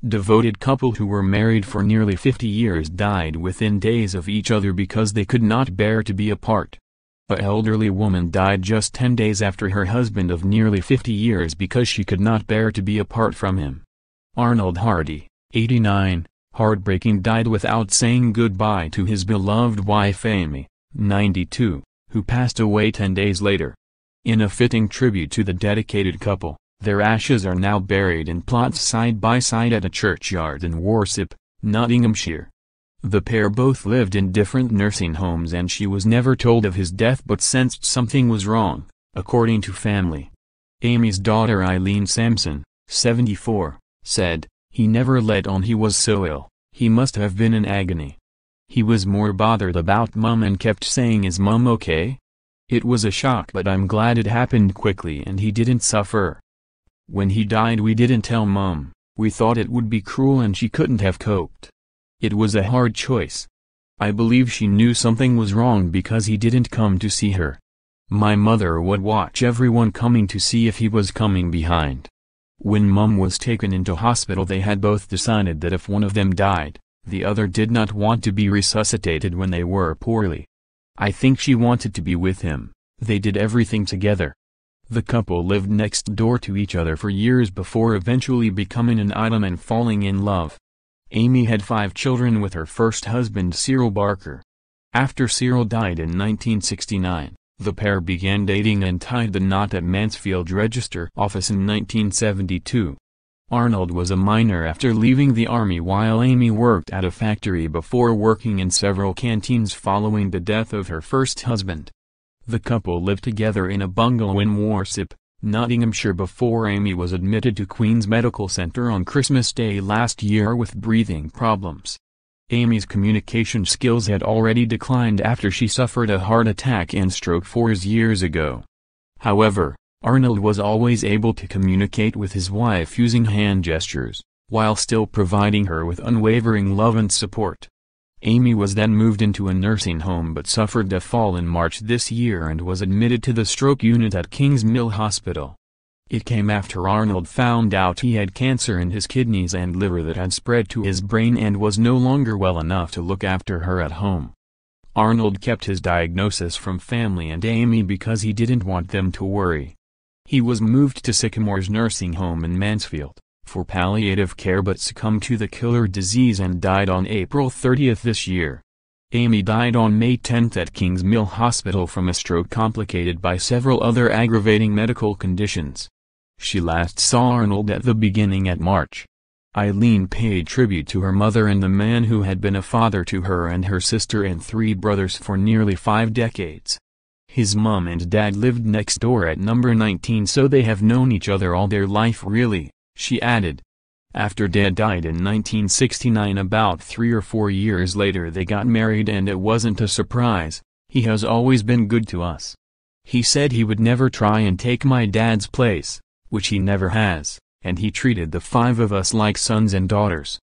Devoted couple who were married for nearly 50 years died within days of each other because they could not bear to be apart. An elderly woman died just 10 days after her husband of nearly 50 years because she could not bear to be apart from him. Arnold Hardy, 89, heartbreaking, died without saying goodbye to his beloved wife Amy, 92, who passed away 10 days later. In a fitting tribute to the dedicated couple, their ashes are now buried in plots side by side at a churchyard in Warsop, Nottinghamshire. The pair both lived in different nursing homes and she was never told of his death but sensed something was wrong, according to family. Amy's daughter Eileen Sampson, 74, said, "He never let on he was so ill, he must have been in agony. He was more bothered about Mum and kept saying, 'Is Mum okay?' It was a shock, but I'm glad it happened quickly and he didn't suffer. When he died we didn't tell Mum, we thought it would be cruel and she couldn't have coped. It was a hard choice. I believe she knew something was wrong because he didn't come to see her. My mother would watch everyone coming to see if he was coming behind. When Mum was taken into hospital they had both decided that if one of them died, the other did not want to be resuscitated when they were poorly. I think she wanted to be with him. They did everything together." The couple lived next door to each other for years before eventually becoming an item and falling in love. Amy had 5 children with her first husband Cyril Barker. After Cyril died in 1969, the pair began dating and tied the knot at Mansfield Register Office in 1972. Arnold was a miner after leaving the army while Amy worked at a factory before working in several canteens following the death of her first husband. The couple lived together in a bungalow in Warsop, Nottinghamshire before Amy was admitted to Queen's Medical Centre on Christmas Day last year with breathing problems. Amy's communication skills had already declined after she suffered a heart attack and stroke 4 years ago. However, Arnold was always able to communicate with his wife using hand gestures, while still providing her with unwavering love and support. Amy was then moved into a nursing home but suffered a fall in March this year and was admitted to the stroke unit at King's Mill Hospital. It came after Arnold found out he had cancer in his kidneys and liver that had spread to his brain and was no longer well enough to look after her at home. Arnold kept his diagnosis from family and Amy because he didn't want them to worry. He was moved to Sycamore's nursing home in Mansfield for palliative care but succumbed to the killer disease and died on April 30 this year. Amy died on May 10 at King's Mill Hospital from a stroke complicated by several other aggravating medical conditions. She last saw Arnold at the beginning of March. Eileen paid tribute to her mother and the man who had been a father to her and her sister and 3 brothers for nearly 5 decades. His mum and dad lived next door at number 19, so they have known each other all their life really, she added. After Dad died in 1969, about 3 or 4 years later they got married and it wasn't a surprise. He has always been good to us. He said he would never try and take my dad's place, which he never has, and he treated the 5 of us like sons and daughters.